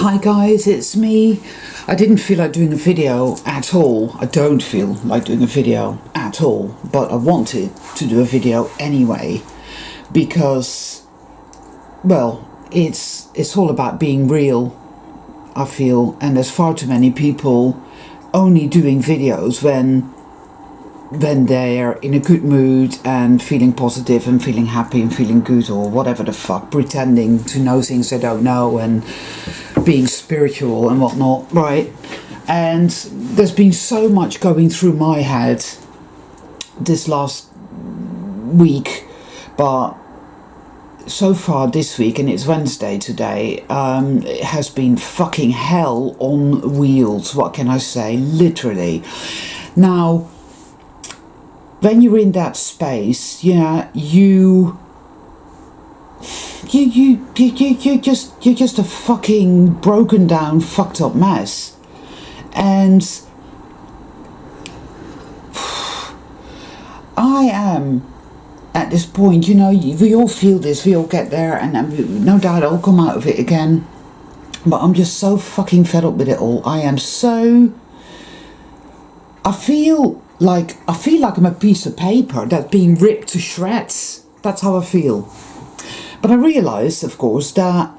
Hi guys, it's me. I didn't feel like doing a video at all. I don't feel like doing a video at all, but I wanted to do a video anyway because, well, it's all about being real, I feel, and there's far too many people only doing videos when they're in a good mood and feeling positive and feeling happy and feeling good or whatever the fuck, pretending to know things they don't know and being spiritual and whatnot, right? And there's been so much going through my head this last week, but so far this week, and it's Wednesday today, it has been fucking hell on wheels. What can I say? Literally. Now, when you're in that space, you're just a fucking broken down, fucked up mess. And I am at this point, we all feel this, we all get there, and no doubt I'll come out of it again. But I'm just so fucking fed up with it all. I feel like I'm a piece of paper that's being ripped to shreds. That's how I feel. But I realise, of course, that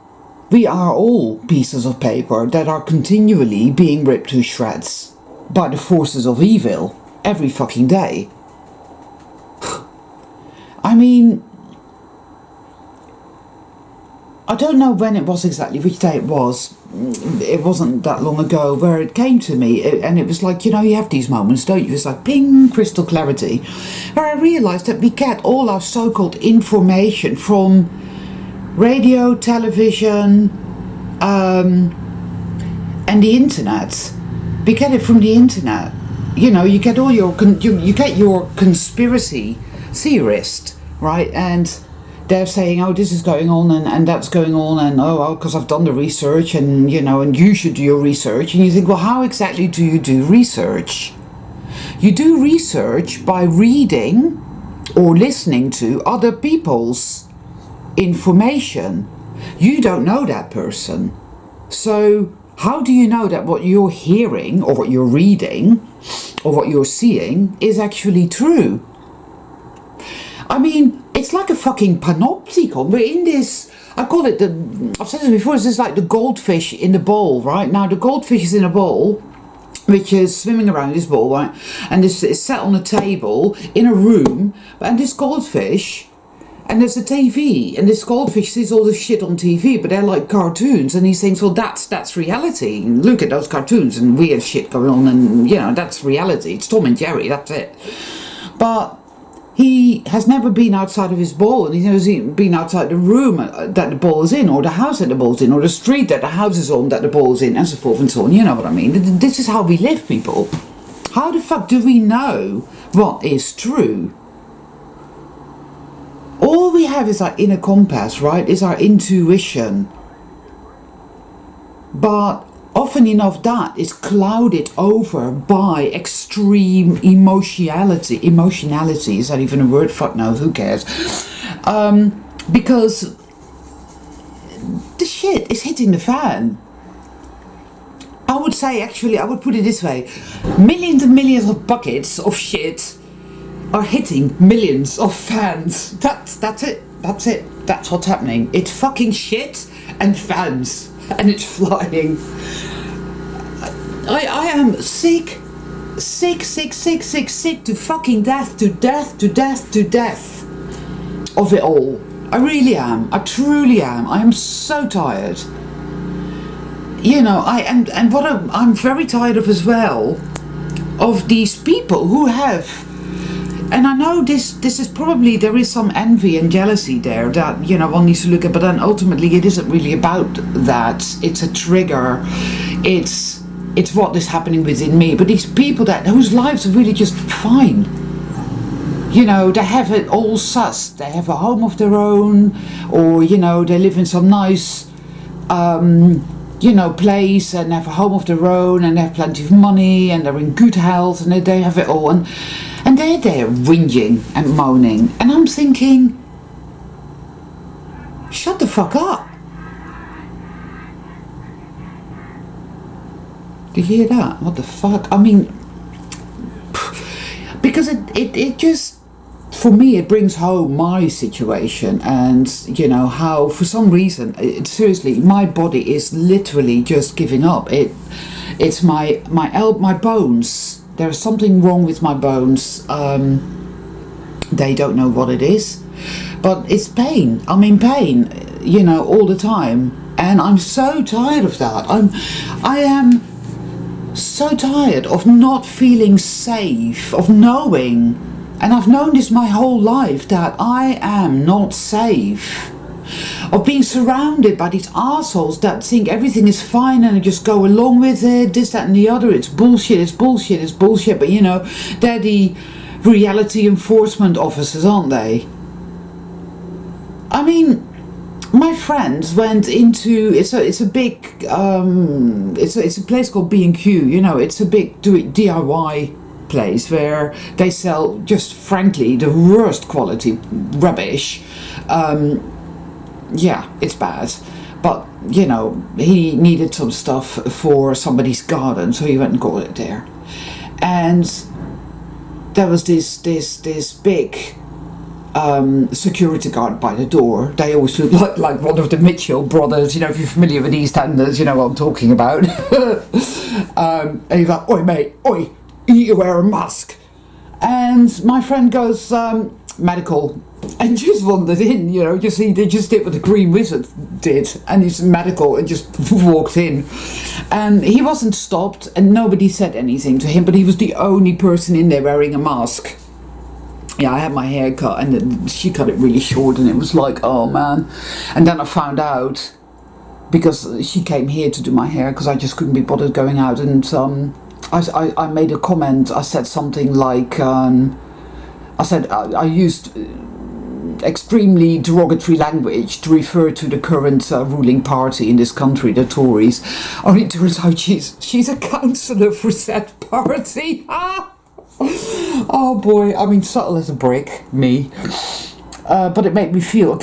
we are all pieces of paper that are continually being ripped to shreds by the forces of evil every fucking day. I mean, I don't know when it was exactly, which day it was. It wasn't that long ago where it came to me, and it was like, you have these moments, don't you? It's like ping, crystal clarity, where I realised that we get all our so-called information from radio, television, and the internet. We get it from the internet. You get all your you get your conspiracy theorist, right? And they're saying, oh, this is going on and that's going on, and because I've done the research, and and you should do your research. And you think, well, how exactly do you do research? You do research by reading or listening to other people's information. You don't know that person. So how do you know that what you're hearing or what you're reading or what you're seeing is actually true? I mean, it's like a fucking panopticon. We're in this, I call it I've said this before, it's just like the goldfish in the bowl, right? Now the goldfish is in a bowl, which is swimming around this bowl, right? And this is set on a table in a room, and this goldfish, and there's a TV, and this goldfish sees all this shit on TV, but they're like cartoons, and he thinks, well, that's reality. Look at those cartoons and weird shit going on, and that's reality. It's Tom and Jerry, that's it. But he has never been outside of his bowl, and he's never been outside the room that the ball is in, or the house that the ball's in, or the street that the house is on that the ball's in, and so forth and so on. You know what I mean? This is how we live, people. How the fuck do we know what is true? All we have is our inner compass, right? Is our intuition. But often enough that is clouded over by extreme emotionality. Emotionality, is that even a word? Fuck knows, who cares? Because the shit is hitting the fan. I would say, actually, I would put it this way. Millions and millions of buckets of shit are hitting millions of fans. That's it. That's what's happening. It's fucking shit and fans. And it's flying. I am sick to fucking death of it all. I really am. I truly am. I am so tired. And what I'm very tired of as well, of these people who have, and I know this is probably, there is some envy and jealousy there that, one needs to look at, but then ultimately it isn't really about that. It's a trigger. It's what is happening within me. But these people whose lives are really just fine. They have it all sussed. They have a home of their own, or, they live in some nice, place, and have a home of their own, and they have plenty of money, and they're in good health, and they have it all. And they're there whinging and moaning. And I'm thinking, shut the fuck up. Did you hear that? What the fuck? I mean, because it just, for me, it brings home my situation, and you know how for some reason, seriously, my body is literally just giving up. It's my bones. There is something wrong with my bones. They don't know what it is, but it's pain. I'm in pain, you know, all the time, and I'm so tired of that. I am so tired of not feeling safe, of knowing. And I've known this my whole life, that I am not safe. Of being surrounded by these assholes that think everything is fine and just go along with it, this, that and the other. It's bullshit, it's bullshit, it's bullshit. But you know, they're the reality enforcement officers, aren't they? I mean, my friends went into, it's a big, it's a place called B&Q, you know, it's a big DIY place where they sell, just frankly, the worst quality rubbish. Yeah, it's bad, but you know, he needed some stuff for somebody's garden, so he went and got it there. And there was this big security guard by the door. They always look like one of the Mitchell brothers, you know, if you're familiar with EastEnders, you know what I'm talking about. And he's like, oi mate, oi, you need to wear a mask. And my friend goes, medical, and just wandered in, you know, they just did what the Green Wizard did, and he's medical, and just walked in. And he wasn't stopped, and nobody said anything to him, but he was the only person in there wearing a mask. Yeah, I had my hair cut, and she cut it really short, and it was like, oh man. And then I found out, because she came here to do my hair, because I just couldn't be bothered going out, and I made a comment. I said something like, I used extremely derogatory language to refer to the current ruling party in this country, the Tories. Only it turns out she's a councillor for said party. Oh boy, I mean, subtle as a brick, me. But it made me feel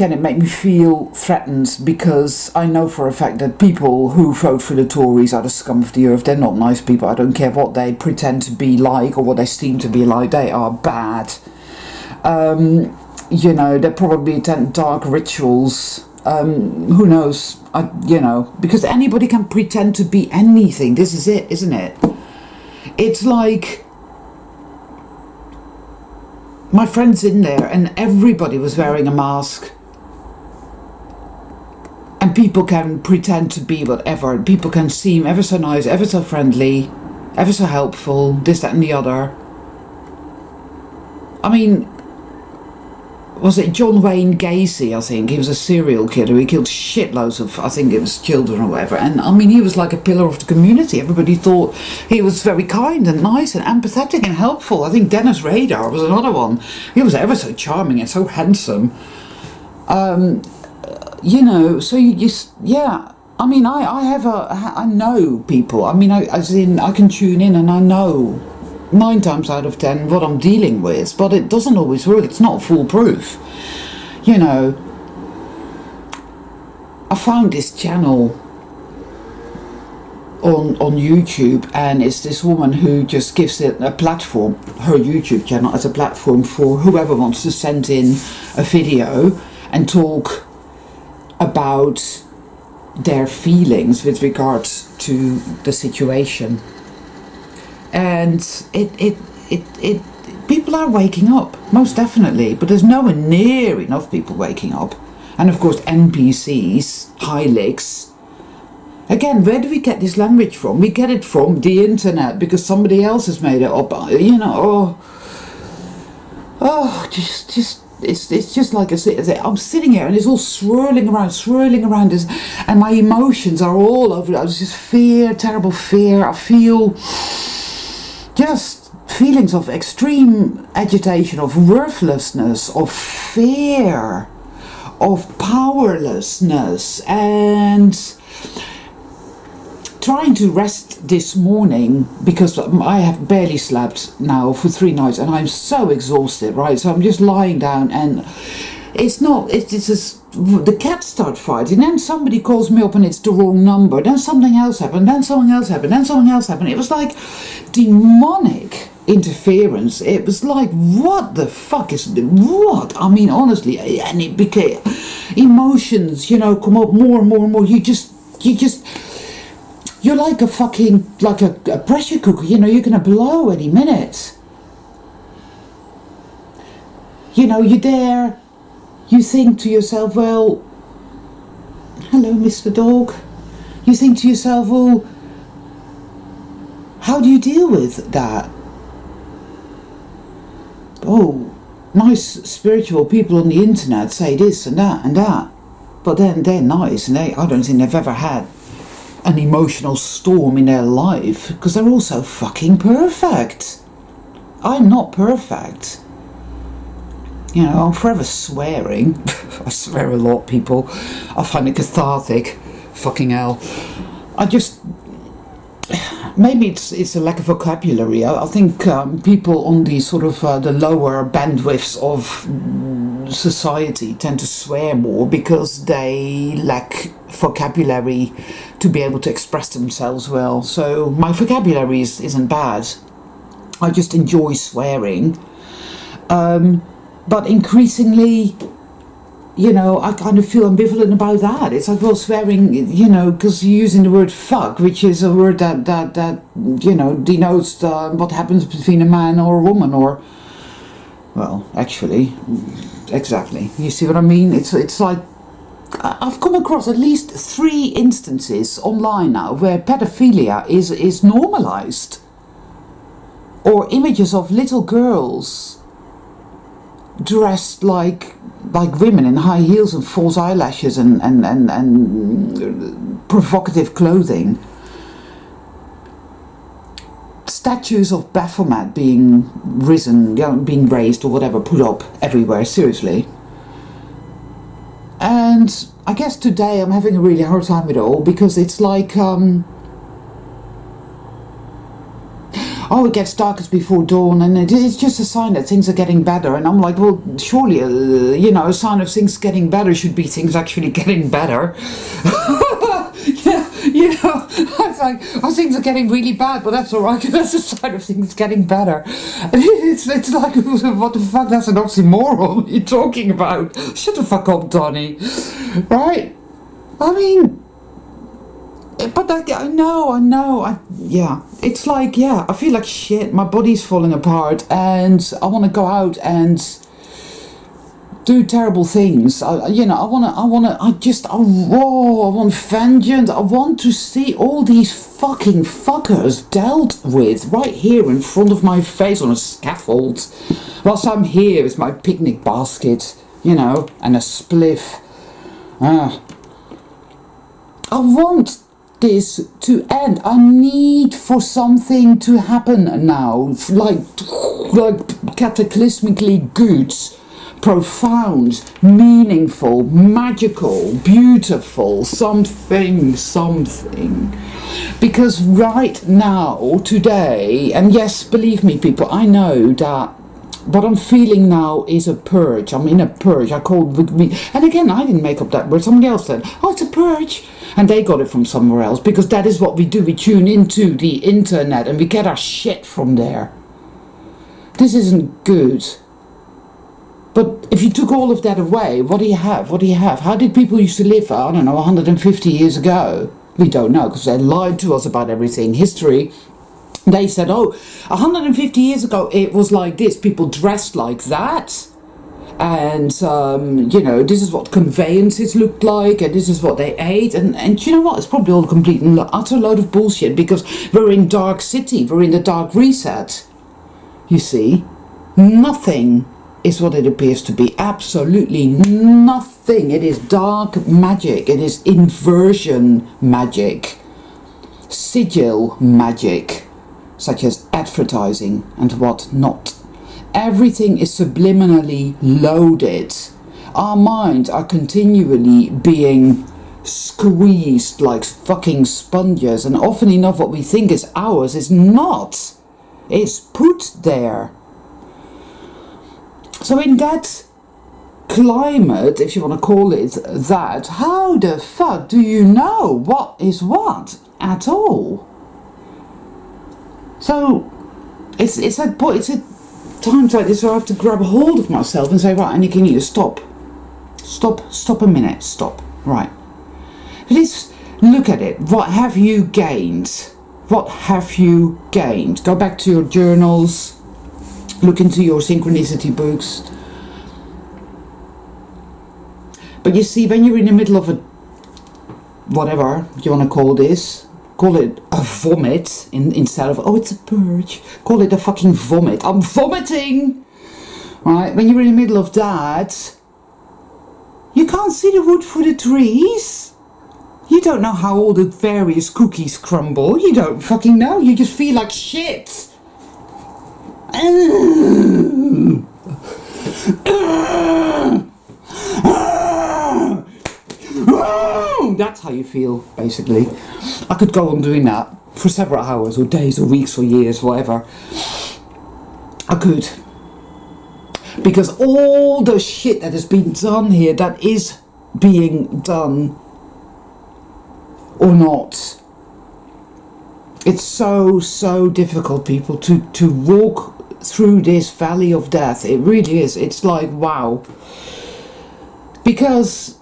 threatened, because I know for a fact that people who vote for the Tories are the scum of the earth. They're not nice people. I don't care what they pretend to be like or what they seem to be like. They are bad. You know, they probably attend dark rituals. Who knows? You know, because anybody can pretend to be anything. This is it, isn't it? It's like, my friend's in there and everybody was wearing a mask. And people can pretend to be whatever. People can seem ever so nice, ever so friendly, ever so helpful, this, that and the other. I mean, was it John Wayne Gacy, I think? He was a serial killer. He killed shitloads of, I think it was children or whatever. And I mean, he was like a pillar of the community. Everybody thought he was very kind and nice and empathetic and helpful. I think Dennis Rader was another one. He was ever so charming and so handsome. You know, so you just, yeah. I mean, I know people. I mean, I can tune in and I know 9 times out of 10 what I'm dealing with, but it doesn't always work. It's not foolproof. You know, I found this channel on YouTube, and it's this woman who just gives it a platform, her YouTube channel as a platform for whoever wants to send in a video and talk about their feelings with regards to the situation. And it people are waking up, most definitely, but there's nowhere near enough people waking up. And of course NPCs, Hilux. Again, where do we get this language from? We get it from the internet, because somebody else has made it up, you know. It's just like I'm sitting here and it's all swirling around this, and my emotions are all over it. It's just fear, terrible fear. I feel just feelings of extreme agitation, of worthlessness, of fear, of powerlessness, and trying to rest this morning, because I have barely slept now for 3 nights and I'm so exhausted, right? So I'm just lying down, and it's not, it's just, the cats start fighting, then somebody calls me up and it's the wrong number, then something else happened, then something else happened, then something else happened. It was like demonic interference. It was like, what the fuck is, what? I mean, honestly, and it became, emotions, you know, come up more and more and more. You're like a fucking, like a pressure cooker, you know, you're gonna blow any minute. You know, you're there, you think to yourself, well, hello, Mr. Dog. You think to yourself, well, how do you deal with that? Oh, nice spiritual people on the internet say this and that and that. But then they're nice, and I don't think they've ever had an emotional storm in their life, because they're all so fucking perfect. I'm not perfect. You know, I'm forever swearing. I swear a lot, people. I find it cathartic. Fucking hell. I just... Maybe it's a lack of vocabulary. I think people on the sort of the lower bandwidths of society tend to swear more because they lack vocabulary to be able to express themselves well. So my vocabulary isn't bad. I just enjoy swearing. But increasingly, you know, I kind of feel ambivalent about that. It's like, well, swearing, you know, because you're using the word fuck, which is a word that you know, denotes what happens between a man or a woman, or, well, actually, exactly. You see what I mean? It's like, I've come across at least 3 instances online now where pedophilia is normalized. Or images of little girls dressed like women in high heels and false eyelashes and provocative clothing. Statues of Baphomet being risen, you know, being raised or whatever, put up everywhere, seriously. And I guess today I'm having a really hard time with it all, because it's like, oh, it gets darkest before dawn, and it's just a sign that things are getting better. And I'm like, well, surely, you know, a sign of things getting better should be things actually getting better. Yeah, you know, it's like, oh, things are getting really bad, but that's all right, because that's a sign of things getting better. And it's like, what the fuck, that's an oxymoron. What are you talking about? Shut the fuck up, Donnie. Right? I mean... But I know, yeah, it's like, yeah, I feel like shit, my body's falling apart, and I want to go out and do terrible things. I want vengeance. I want to see all these fucking fuckers dealt with right here in front of my face on a scaffold, whilst I'm here with my picnic basket, you know, and a spliff. I want this to end. I need for something to happen now, like cataclysmically good, profound, meaningful, magical, beautiful, something. Because right now, today, and yes, believe me, people, I know that what I'm feeling now is a purge. I'm in a purge. I called me, and again, I didn't make up that word. Somebody else said, "Oh, it's a purge," and they got it from somewhere else, because that is what we do. We tune into the internet and we get our shit from there. This isn't good. But if you took all of that away, what do you have? What do you have? How did people used to live, I don't know, 150 years ago? We don't know, because they lied to us about everything. History. They said, oh, 150 years ago it was like this, people dressed like that, and you know, this is what conveyances looked like, and this is what they ate, and you know what, it's probably all a complete and utter load of bullshit, because we're in dark city, we're in the dark reset, you see. Nothing is what it appears to be, absolutely nothing. It is dark magic, it is inversion magic, sigil magic, such as advertising and what not. Everything is subliminally loaded. Our minds are continually being squeezed like fucking sponges, and often enough what we think is ours is not. It's put there. So in that climate, if you want to call it that, how the fuck do you know what is what at all? So it's at times like this where I have to grab a hold of myself and say, right, Annika, you need to stop a minute, stop, right. Let's look at it. What have you gained? What have you gained? Go back to your journals, look into your synchronicity books. But you see, when you're in the middle of a, whatever you want to call this, call it a vomit instead of, oh, it's a purge. Call it a fucking vomit. I'm vomiting! Right? When you're in the middle of that, you can't see the wood for the trees. You don't know how all the various cookies crumble. You don't fucking know. You just feel like shit. That's how you feel, basically. I could go on doing that for several hours or days or weeks or years, whatever. I could. Because all the shit that has been done here, that is being done or not. It's so difficult, people, to walk through this valley of death. It really is. It's like, wow. Because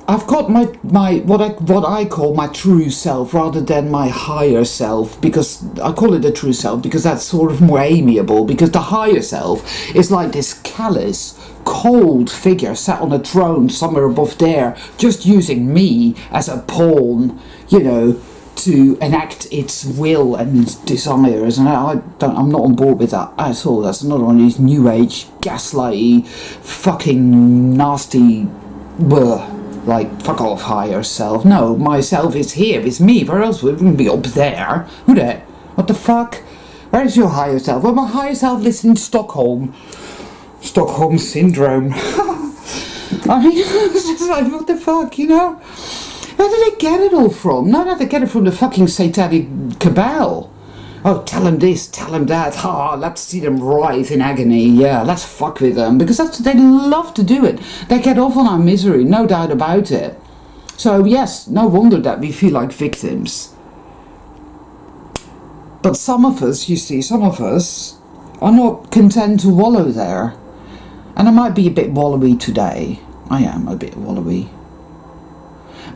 I've got my what I call my true self rather than my higher self, because I call it a true self because that's sort of more amiable, because the higher self is like this callous, cold figure sat on a throne somewhere above there, just using me as a pawn, you know, to enact its will and its desires. And I'm not on board with that at all. That's another one of these new age gaslighty fucking nasty like, fuck off, higher self. No, my self is here, it's me. Where else would it be? Up there? Who that? What the fuck? Where is your higher self? Well, my higher self lives in Stockholm syndrome. I mean, it's just like, what the fuck, you know? Where do they get it all from? No, they get it from the fucking satanic cabal. Oh, tell them this, tell them that. Let's see them writhe in agony. Yeah, let's fuck with them. Because they love to do it. They get off on our misery, no doubt about it. So yes, no wonder that we feel like victims. But some of us, you see, are not content to wallow there. And I might be a bit wallowy today. I am a bit wallowy.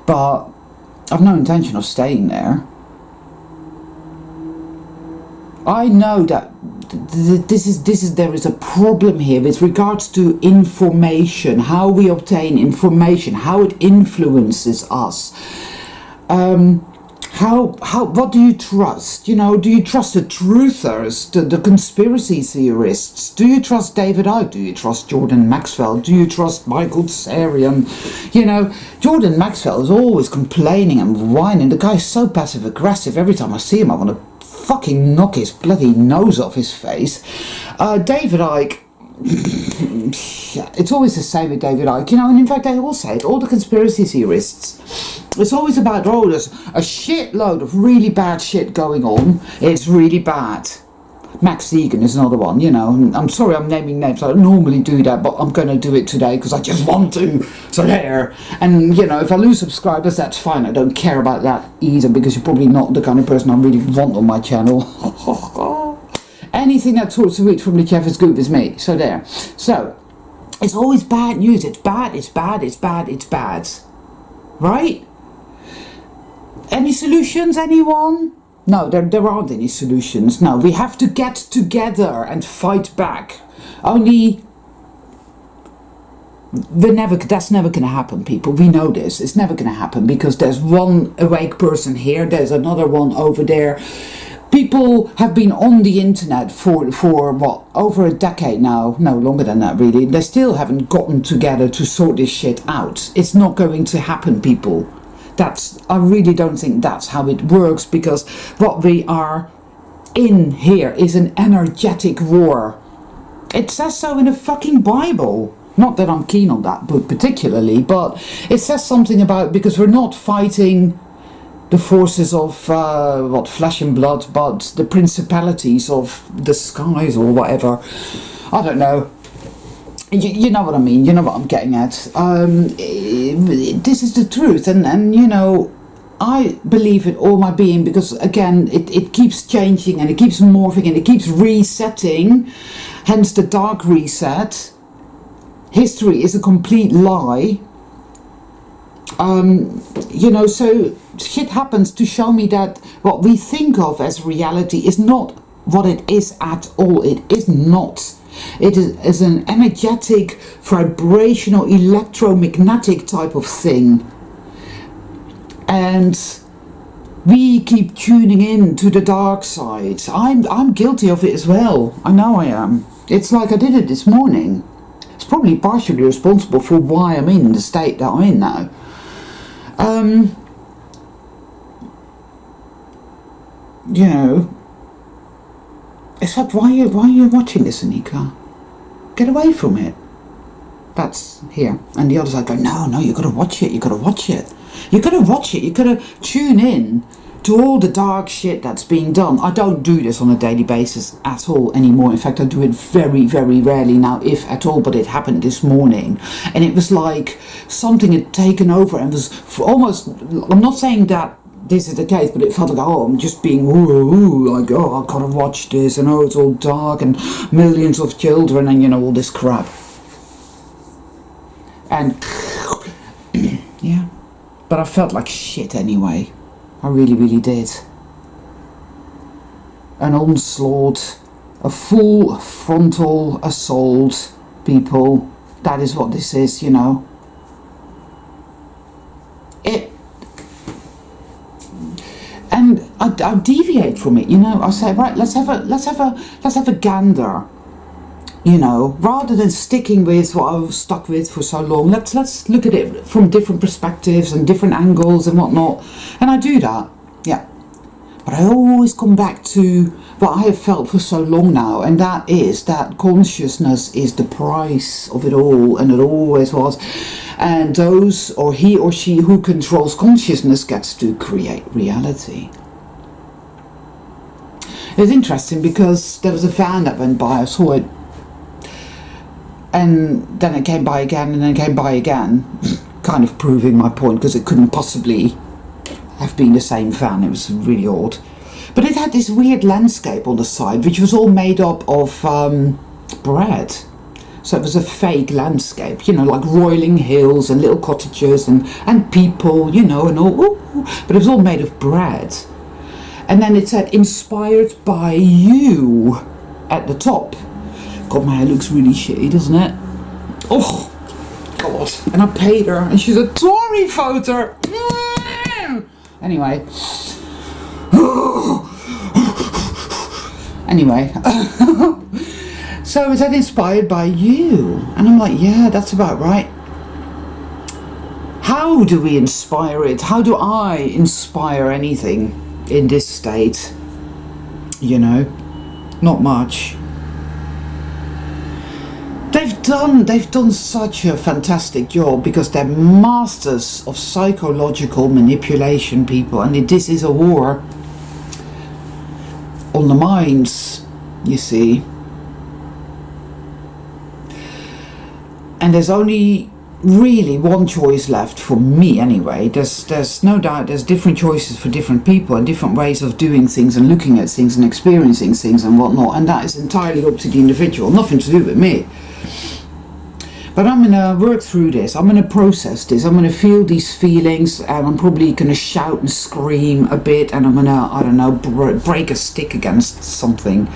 But I've no intention of staying there. I know that there is a problem here with regards to information, how we obtain information, how it influences us. What do you trust? You know, do you trust the truthers, the conspiracy theorists? Do you trust David Icke? Do you trust Jordan Maxwell? Do you trust Michael Tsarian? You know, Jordan Maxwell is always complaining and whining. The guy's so passive aggressive. Every time I see him, I want to fucking knock his bloody nose off his face. David Icke, it's always the same with David Icke, you know, and in fact they all say it, all the conspiracy theorists. It's always about, oh, there's a shitload of really bad shit going on. It's really bad. Max Egan is another one, you know. I'm sorry I'm naming names. I don't normally do that, but I'm going to do it today because I just want to. So there. And, you know, if I lose subscribers, that's fine. I don't care about that either, because you're probably not the kind of person I really want on my channel. Anything that sorts of it from the chef is good with me. So there. So, it's always bad news. It's bad, it's bad, it's bad, it's bad. Right? Any solutions, anyone? No, there aren't any solutions. No, we have to get together and fight back. Only that's never going to happen, people. We know this. It's never going to happen, because there's one awake person here, there's another one over there. People have been on the internet for what, over a decade now? No, longer than that, really. They still haven't gotten together to sort this shit out. It's not going to happen, people. I really don't think that's how it works, because what we are in here is an energetic war. It says so in the fucking Bible. Not that I'm keen on that book particularly, but it says something about, because we're not fighting the forces of flesh and blood, but the principalities of the skies or whatever. I don't know. You know what I mean, you know what I'm getting at. This is the truth, and you know, I believe it all my being, because again, it keeps changing and it keeps morphing and it keeps resetting, hence the dark reset. History is a complete lie. You know, so shit happens to show me that what we think of as reality is not what it is at all. It is not. It is an energetic, vibrational, electromagnetic type of thing. And we keep tuning in to the dark side. I'm guilty of it as well. I know I am. It's like I did it this morning. It's probably partially responsible for why I'm in the state that I'm in now. You know, except why are you watching this, Anika? Get away from it. That's here. And the other side go, no, you gotta watch it, you gotta watch it. You gotta watch it, you gotta tune in to all the dark shit that's being done. I don't do this on a daily basis at all anymore. In fact, I do it very, very rarely now, if at all, but it happened this morning. And it was like something had taken over and was almost, I'm not saying that this is the case, but it felt like, oh, I'm just being like, oh, I gotta watch this, and oh, it's all dark and millions of children and, you know, all this crap. And yeah, but I felt like shit anyway. I really, really did. An onslaught, a full frontal assault, people. That is what this is, you know. And I deviate from it, you know. I say, right, let's have a gander, you know, rather than sticking with what I was stuck with for so long. Let's look at it from different perspectives and different angles and whatnot. And I do that, yeah. But I always come back to what I have felt for so long now, and that is that consciousness is the price of it all, and it always was. And those, or he or she who controls consciousness, gets to create reality. It's interesting because there was a van that went by, I saw it, and then it came by again, and then it came by again, kind of proving my point, because it couldn't possibly have been the same van. It was really odd. But it had this weird landscape on the side, which was all made up of bread. So it was a fake landscape, you know, like rolling hills and little cottages and people, you know, and all. Ooh, but it was all made of bread. And then it said, inspired by you, at the top. God, my hair looks really shitty, doesn't it? Oh, God. And I paid her, and she's a Tory voter. Anyway. Anyway. So is that inspired by you? And I'm like, yeah, that's about right. How do we inspire it? How do I inspire anything in this state? You know, not much. They've done such a fantastic job, because they're masters of psychological manipulation, people, and this is a war on the minds, you see. And there's only really one choice left for me anyway. There's no doubt there's different choices for different people and different ways of doing things and looking at things and experiencing things and whatnot, and that is entirely up to the individual, nothing to do with me. But I'm going to work through this, I'm going to process this, I'm going to feel these feelings, and I'm probably going to shout and scream a bit, and I'm going to, I don't know, break a stick against something.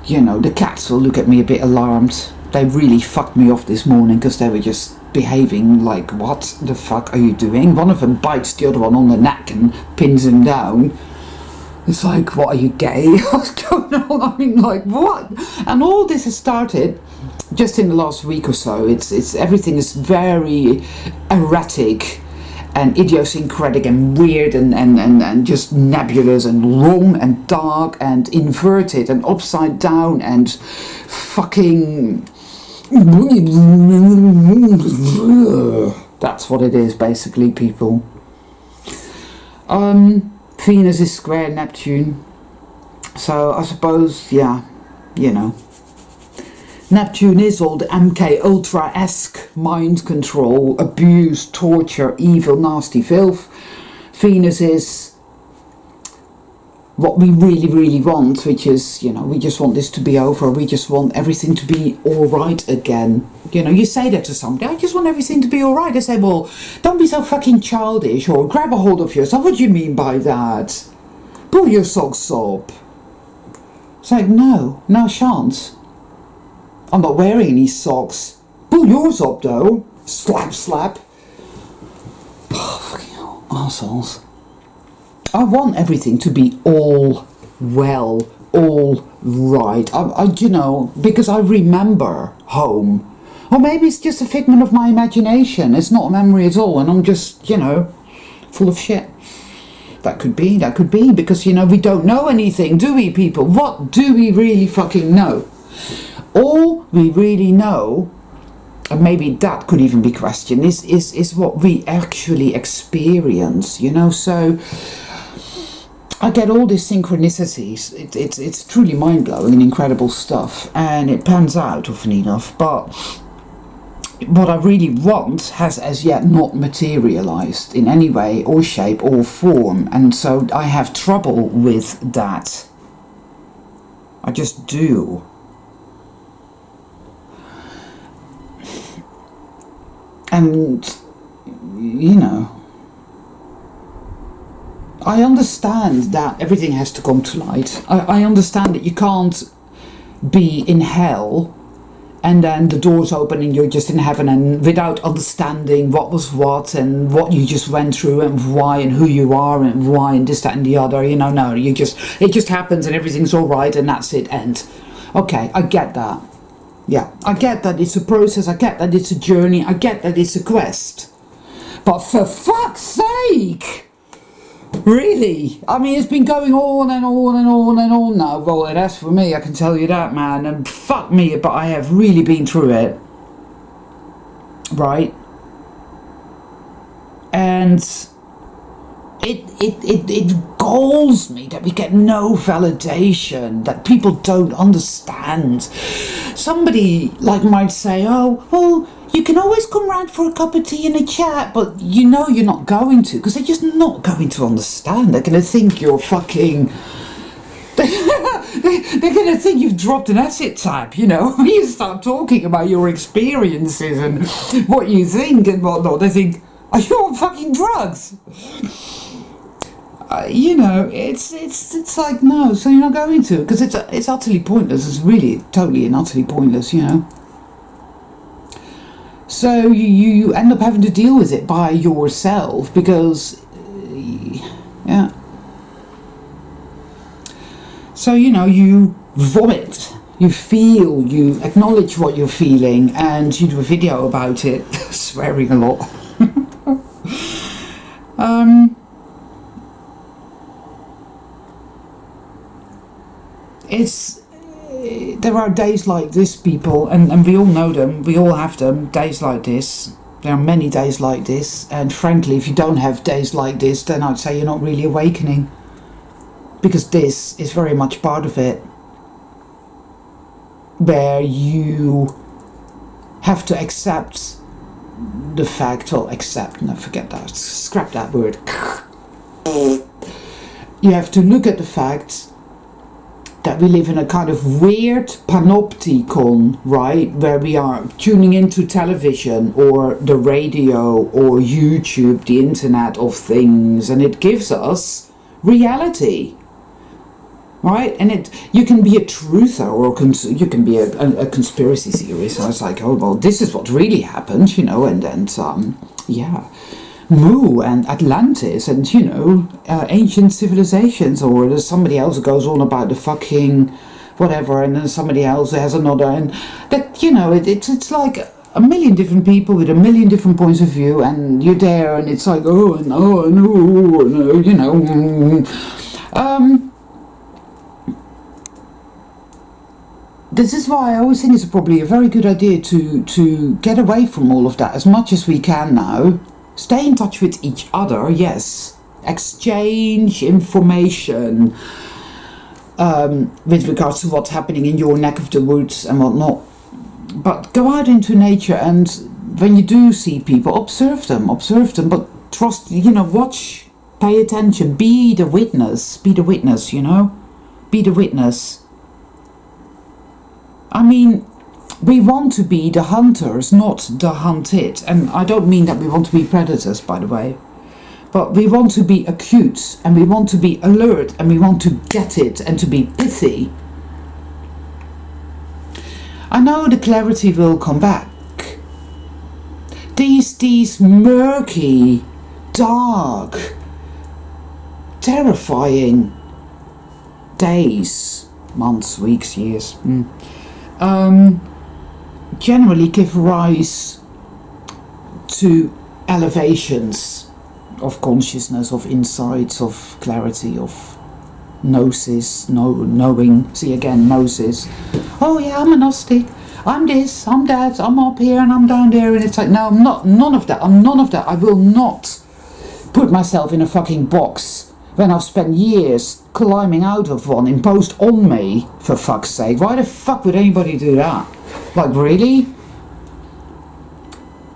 You know, the cats will look at me a bit alarmed. They really fucked me off this morning, because they were just behaving like, what the fuck are you doing? One of them bites the other one on the neck and pins him down. It's like, what, are you gay? What's going on? I mean, like, what? And all this has started just in the last week or so. It's everything is very erratic and idiosyncratic and weird and just nebulous and wrong and dark and inverted and upside down and fucking... That's what it is, basically, people. Venus is square Neptune, so I suppose, yeah, you know. Neptune is all the MK Ultra-esque mind control, abuse, torture, evil, nasty filth. Venus is what we really, really want, which is, you know, we just want this to be over. We just want everything to be all right again. You know, you say that to somebody, I just want everything to be all right. They say, well, don't be so fucking childish, or grab a hold of yourself. What do you mean by that? Pull your socks up. It's like, no chance. I'm not wearing any socks. Pull yours up, though. Slap, slap. Oh, fucking hell, arseholes. I want everything to be all well, all right. You know, because I remember home. Or maybe it's just a figment of my imagination. It's not a memory at all, and I'm just, you know, full of shit. That could be, because, you know, we don't know anything, do we, people? What do we really fucking know? All we really know, and maybe that could even be questioned, is what we actually experience, you know. So I get all these synchronicities. It's truly mind-blowing and incredible stuff, and it pans out often enough, but what I really want has as yet not materialized in any way or shape or form, and so I have trouble with that. I just do. And, you know, I understand that everything has to come to light. I understand that you can't be in hell and then the doors open and you're just in heaven, and without understanding what was what and what you just went through and why and who you are and why and this, that and the other, you know. No, it just happens and everything's all right and that's it, end. Okay, I get that. Yeah, I get that it's a process, I get that it's a journey, I get that it's a quest. But for fuck's sake! Really? I mean, it's been going on and on and on and on now. Well, it has for me, I can tell you that, man. And fuck me, but I have really been through it. Right? And it galls me that we get no validation, that people don't understand. Somebody like might say, oh, well, you can always come round for a cup of tea and a chat, but you know you're not going to, because they're just not going to understand. They're going to think you're fucking... They're going to think you've dropped an acid tap, you know. When you start talking about your experiences and what you think and whatnot, they think, are you on fucking drugs? You know, it's like, no, so you're not going to, because it's utterly pointless. It's really totally and utterly pointless, you know. So you end up having to deal with it by yourself, because yeah. So, you know, you vomit, you feel, you acknowledge what you're feeling, and you do a video about it, swearing a lot. There are days like this, people, and we all know them, we all have them, days like this. There are many days like this, and frankly, if you don't have days like this, then I'd say you're not really awakening, because this is very much part of it, where you have to accept the fact, or accept, no, forget that, scrap that word. You have to look at the fact that we live in a kind of weird panopticon, right, where we are tuning into television or the radio or YouTube, the internet of things, and it gives us reality, right? And you can be a truther, or you can be a conspiracy theorist. So it's like, oh well, this is what really happened, you know, and yeah, Mu and Atlantis, and you know, ancient civilizations. Or there's somebody else who goes on about the fucking whatever, and then somebody else has another, and that, you know, it's like a million different people with a million different points of view, and you're there, and it's like, oh no, no, no, you know. This is why I always think it's probably a very good idea to get away from all of that as much as we can now. Stay in touch with each other, yes. Exchange information with regards to what's happening in your neck of the woods and whatnot. But go out into nature, and when you do see people, observe them, but trust, watch, pay attention, be the witness, be the witness. I mean, we want to be the hunters, not the hunted. And I don't mean that we want to be predators, by the way. But we want to be acute, and we want to be alert, and we want to get it, and to be pithy. I know the clarity will come back. These murky, dark, terrifying days, months, weeks, years, generally give rise to elevations of consciousness, of insights, of clarity, of gnosis, knowing. See again, gnosis. Oh yeah, I'm a Gnostic. I'm this, I'm that, I'm up here and I'm down there, and it's like, no, I'm not, none of that. I will not put myself in a fucking box when I've spent years climbing out of one imposed on me, for fuck's sake. Why the fuck would anybody do that? Like, really?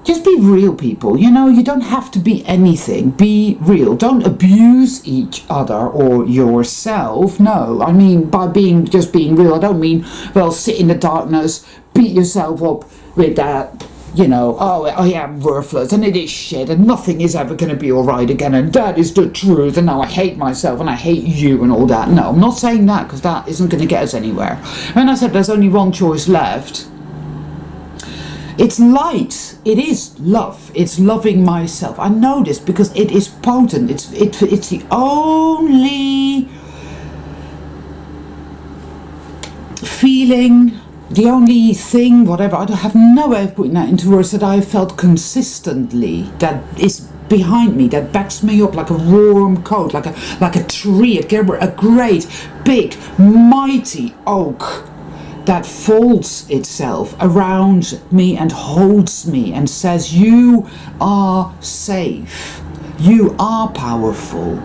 Just be real, people. You don't have to be anything. Be real. Don't abuse each other or yourself. No, I mean, by just being real, I don't mean, well, sit in the darkness, beat yourself up with that, oh, I am worthless, and it is shit, and nothing is ever going to be alright again, and that is the truth, and now I hate myself, and I hate you, and all that. No, I'm not saying that, because that isn't going to get us anywhere. When I said there's only one choice left, it's light. It is love. It's loving myself. I know this because it is potent. It's the only feeling, the only thing, whatever. I have no way of putting that into words, that I felt consistently, that is behind me, that backs me up like a warm coat, like a tree, a great, big, mighty oak that folds itself around me and holds me and says, you are safe, you are powerful,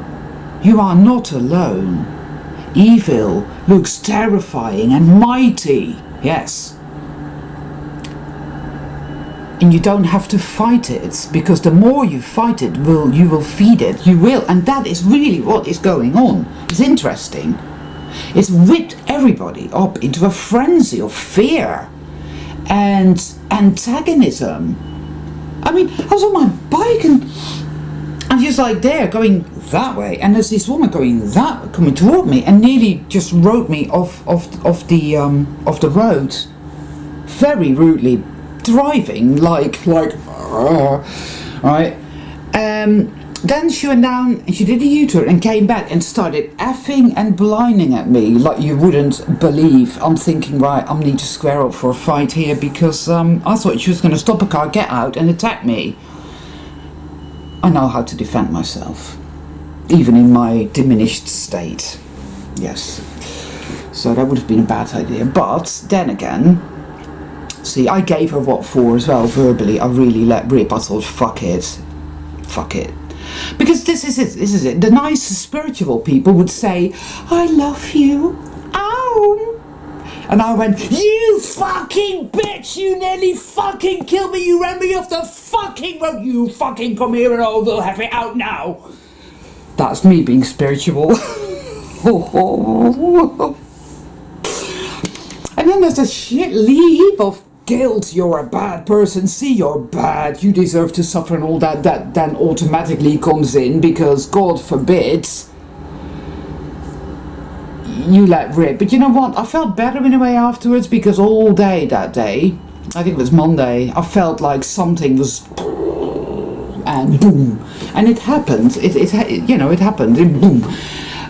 you are not alone. Evil looks terrifying and mighty, yes. And you don't have to fight it, because the more you fight it, you will feed it, you will. And that is really what is going on. It's interesting. It's whipped everybody up into a frenzy of fear and antagonism. I mean, I was on my bike and I'm just like there going that way, and there's this woman coming toward me and nearly just rode me off the road, very rudely, driving like right. Then she went down and she did a U-turn and came back and started effing and blinding at me like you wouldn't believe. I'm thinking, right, I need to square up for a fight here, because I thought she was going to stop a car, get out and attack me. I know how to defend myself, even in my diminished state. Yes. So that would have been a bad idea. But then again, see, I gave her what for as well, verbally. I really let rip. I thought, fuck it. Because this is it. The nice spiritual people would say, I love you. Ow. And I went, you fucking bitch, you nearly fucking killed me, you ran me off the fucking road, you fucking come here and we'll have it out now. That's me being spiritual. And then there's a shit heap of guilt. You're a bad person, see, you're bad, you deserve to suffer, and all that then automatically comes in, because God forbid you let rip. But you know what, I felt better in a way afterwards, because all day that day, I think it was Monday, I felt like something was and boom, and it happened, it happened, and boom,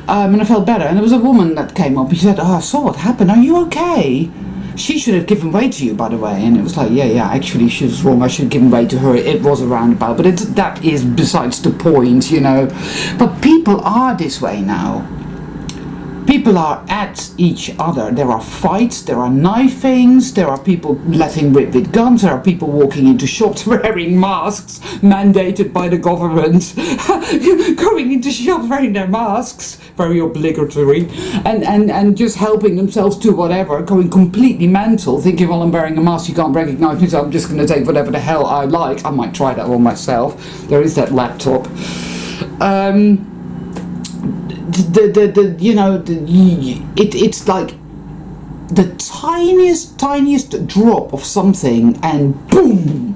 and I felt better. And there was a woman that came up and she said, I saw what happened, are you okay? She should have given way to you, by the way. And it was like, yeah, actually she was wrong, I should have given way to her. It was a roundabout, but that is besides the point, But people are this way now. People are at each other. There are fights, there are knifings, there are people letting rip with guns, there are people walking into shops wearing masks, mandated by the government, going into shops wearing their masks, very obligatory, and just helping themselves to whatever, going completely mental, thinking, well, I'm wearing a mask, you can't recognise me, so I'm just going to take whatever the hell I like. I might try that on myself. There is that laptop. It's like the tiniest drop of something, and boom,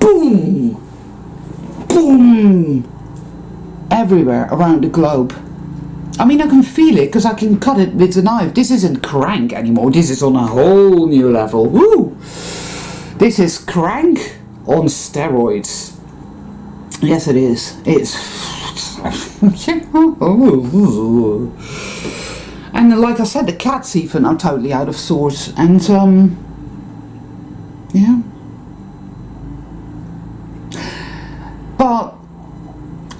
boom, boom, everywhere around the globe. I mean, I can feel it because I can cut it with a knife. This isn't crank anymore. This is on a whole new level. Woo! This is crank on steroids. Yes, it is. It's and like I said, the cats even are totally out of sorts, and yeah. But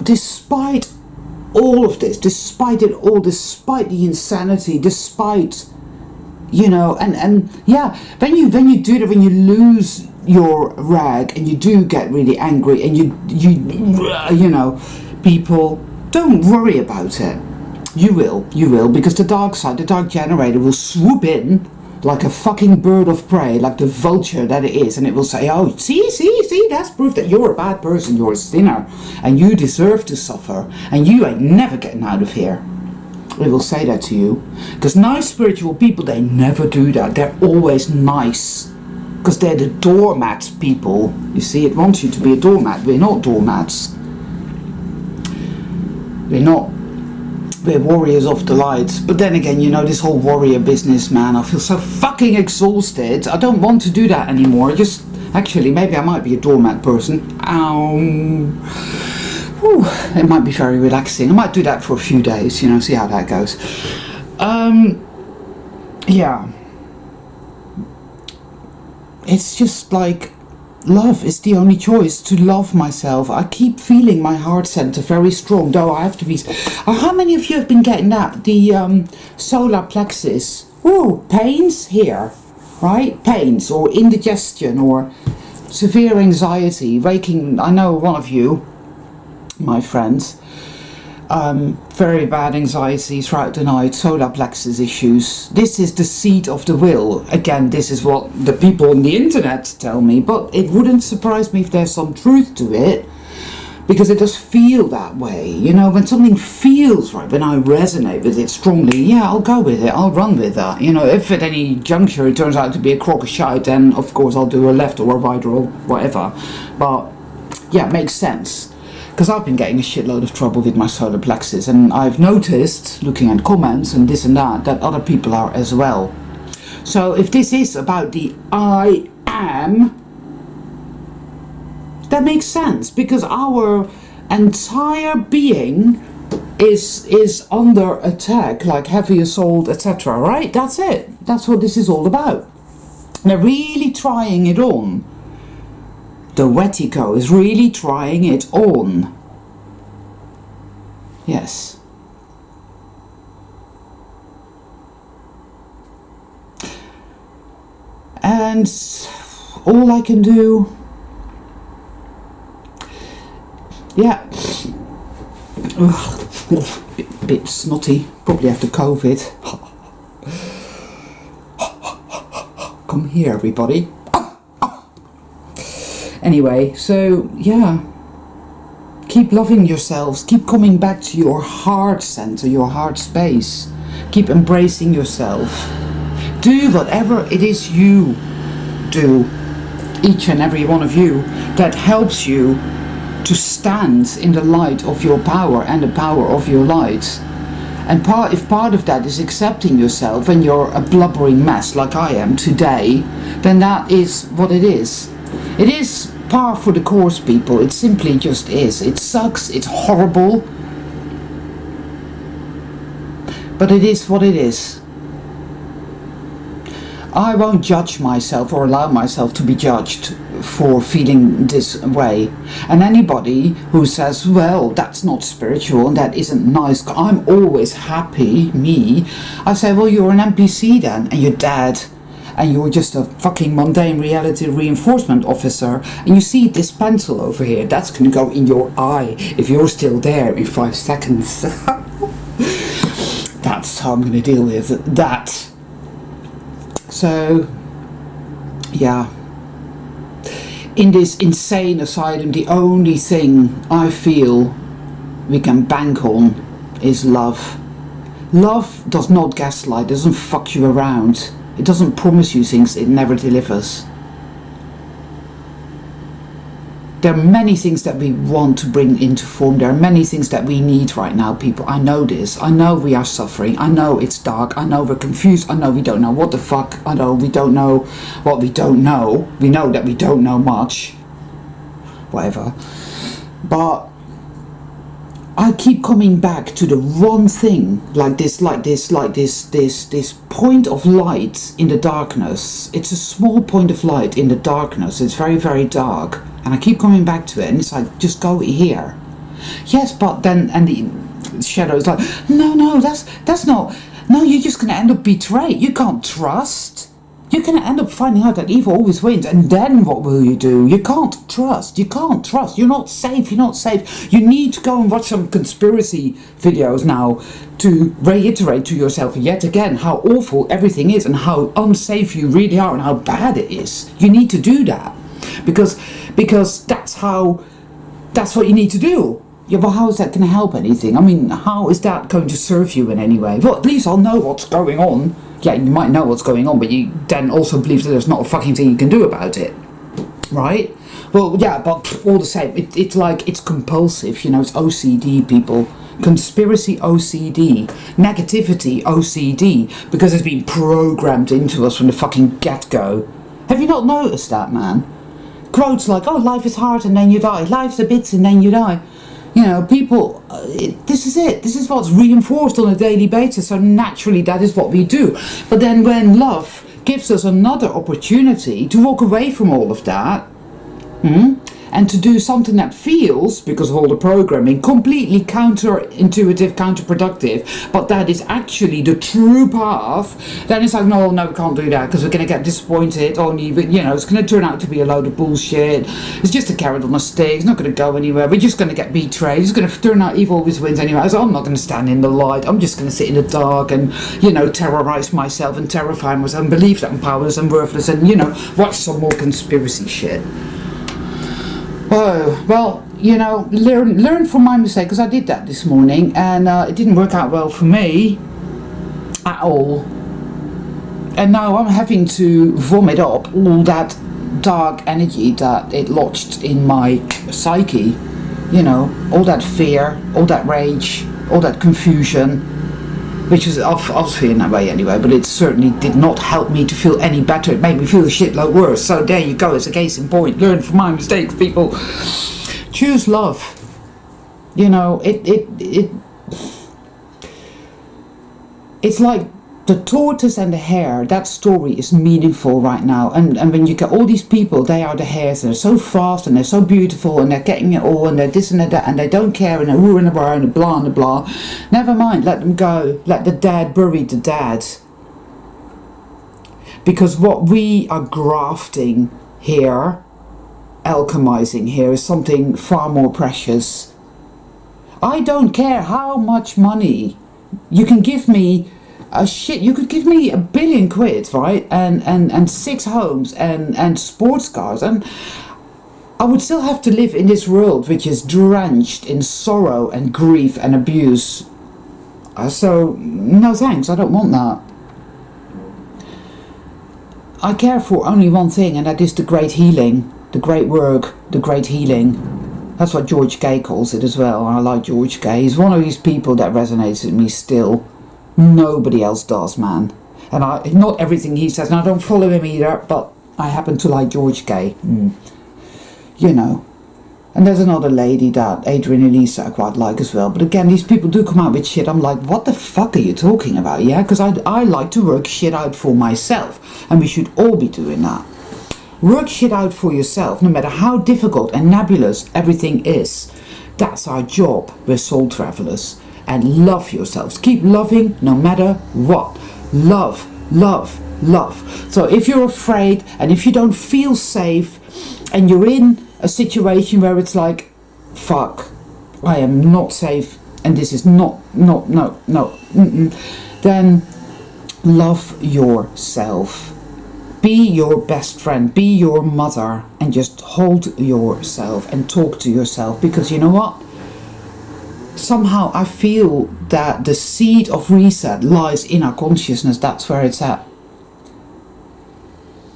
despite all of this, despite it all, despite the insanity, despite, you know, and yeah, when you do that, when you lose your rag and you do get really angry, and you know, people, don't worry about it. You will, because the dark side, the dark generator, will swoop in like a fucking bird of prey, like the vulture that it is, and it will say, oh, see, that's proof that you're a bad person, you're a sinner, and you deserve to suffer, and you ain't never getting out of here. It will say that to you, because nice spiritual people, they never do that. They're always nice, because they're the doormat people. You see, it wants you to be a doormat. We're not doormats. We're warriors of the light. But then again, you know, this whole warrior business, man, I feel so fucking exhausted. I don't want to do that anymore. Just, actually, maybe I might be a doormat person. Whew, it might be very relaxing. I might do that for a few days, you know, see how that goes. Yeah. It's just like, love is the only choice, to love myself. I keep feeling my heart center very strong, though I have to be... how many of you have been getting that? The solar plexus. Ooh, pains here, right? Pains or indigestion or severe anxiety. Waking, I know one of you, my friends, very bad anxiety throughout the night, solar plexus issues. This is the seat of the will. Again, this is what the people on the internet tell me, but it wouldn't surprise me if there's some truth to it, because it does feel that way. You know, when something feels right, when I resonate with it strongly, yeah, I'll go with it, I'll run with that. You know, if at any juncture it turns out to be a crock of shite, then of course I'll do a left or a right or whatever. But yeah, it makes sense. Because I've been getting a shitload of trouble with my solar plexus, and I've noticed, looking at comments and this and that other people are as well. So if this is about the I am, that makes sense, because our entire being is under attack, like heavy assault, etc. Right? That's it. That's what this is all about. They're really trying it on. The Wetico is really trying it on. Yes. And all I can do... yeah. Bit snotty. Probably after COVID. Come here, everybody. Anyway, so yeah, keep loving yourselves, keep coming back to your heart center, your heart space, keep embracing yourself, do whatever it is you do, each and every one of you, that helps you to stand in the light of your power and the power of your light. And if part of that is accepting yourself when you're a blubbering mess like I am today, then that is what it is. It is par for the course, people. It simply just is. It sucks. It's horrible. But it is what it is. I won't judge myself or allow myself to be judged for feeling this way. And anybody who says, well, that's not spiritual and that isn't nice, I'm always happy, me, I say, well, you're an NPC then, and you're dead. And you're just a fucking mundane reality reinforcement officer. And you see this pencil over here, that's going to go in your eye if you're still there in 5 seconds. That's how I'm going to deal with that. So, yeah. In this insane asylum, the only thing I feel we can bank on is love. Love does not gaslight, doesn't fuck you around. It doesn't promise you things it never delivers. There are many things that we want to bring into form. There are many things that we need right now, people. I know this. I know we are suffering. I know it's dark. I know we're confused. I know we don't know what the fuck. I know we don't know what we don't know. We know that we don't know much. Whatever. But I keep coming back to the one thing, like this point of light in the darkness. It's a small point of light in the darkness. It's very, very dark. And I keep coming back to it, and it's like, just go here. Yes, but then, and the shadow is like, no, that's not, no, you're just going to end up betrayed. You can't trust. You're going to end up finding out that evil always wins, and then what will you do? You can't trust. You can't trust. You're not safe. You're not safe. You need to go and watch some conspiracy videos now to reiterate to yourself yet again how awful everything is and how unsafe you really are and how bad it is. You need to do that. Because that's what you need to do. Yeah, but how is that going to help anything? I mean, how is that going to serve you in any way? Well, at least I'll know what's going on. Yeah, you might know what's going on, but you then also believe that there's not a fucking thing you can do about it. Right? Well, yeah, but all the same, it's like, it's compulsive, you know, it's OCD, people. Conspiracy OCD, negativity OCD, because it's been programmed into us from the fucking get-go. Have you not noticed that, man? Quotes like, oh, life is hard and then you die. Life's a bitch and then you die. You know, people, this is it. This is what's reinforced on a daily basis. So naturally, that is what we do. But then when love gives us another opportunity to walk away from all of that, and to do something that feels, because of all the programming, completely counterintuitive, counterproductive, but that is actually the true path, then it's like, no, we can't do that because we're going to get disappointed, it's going to turn out to be a load of bullshit, it's just a carrot on a stick, it's not going to go anywhere, we're just going to get betrayed, it's going to turn out evil always wins anyway, so I'm not going to stand in the light, I'm just going to sit in the dark and, terrorize myself and terrify myself and believe that I'm powerless and worthless and, watch some more conspiracy shit. Oh, well, learn from my mistake, because I did that this morning and it didn't work out well for me at all. And now I'm having to vomit up all that dark energy that it lodged in my psyche. All that fear, all that rage, all that confusion. Which was, I was feeling that way anyway, but it certainly did not help me to feel any better. It made me feel a shitload worse. So there you go, it's a case in point. Learn from my mistakes, people. Choose love. It's like the tortoise and the hare. That story is meaningful right now. And when you get all these people, they are the hares. They're so fast and they're so beautiful and they're getting it all and they're this and they're that and they don't care and they're woo and blah and blah and blah. Never mind, let them go. Let the dad bury the dad. Because what we are grafting here, alchemizing here, is something far more precious. I don't care how much money you can give me. You could give me £1 billion, right? And 6 homes and sports cars, and I would still have to live in this world which is drenched in sorrow and grief and abuse. So no thanks, I don't want that. I care for only one thing, and that is the great healing, the great work, the great healing. That's what George Gay calls it as well. I like George Gay. He's one of these people that resonates with me still. Nobody else does, man. And not everything he says, and I don't follow him either, but I happen to like George Gay. And there's another lady that Adrian and Lisa I quite like as well. But again, these people do come out with shit. I'm like, what the fuck are you talking about? Yeah, because I like to work shit out for myself. And we should all be doing that. Work shit out for yourself, no matter how difficult and nebulous everything is. That's our job. We're soul travelers. And love yourselves. Keep loving no matter what. Love, love, love. So if you're afraid and if you don't feel safe and you're in a situation where it's like, fuck, I am not safe and this is no, then love yourself. Be your best friend, be your mother, and just hold yourself and talk to yourself, because you know what? Somehow I feel that the seed of reset lies in our consciousness. That's where it's at.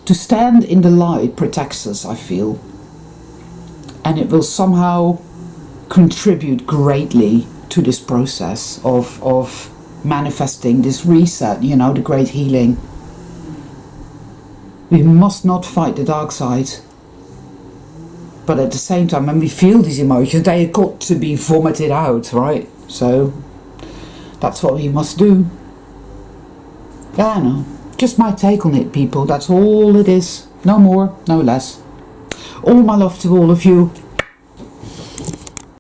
To stand in the light protects us, I feel. And it will somehow contribute greatly to this process of manifesting this reset, you know, the great healing. We must not fight the dark side. But at the same time, when we feel these emotions, they have got to be vomited out, right? So that's what we must do. Yeah, I know. Just my take on it, people. That's all it is. No more, no less. All my love to all of you.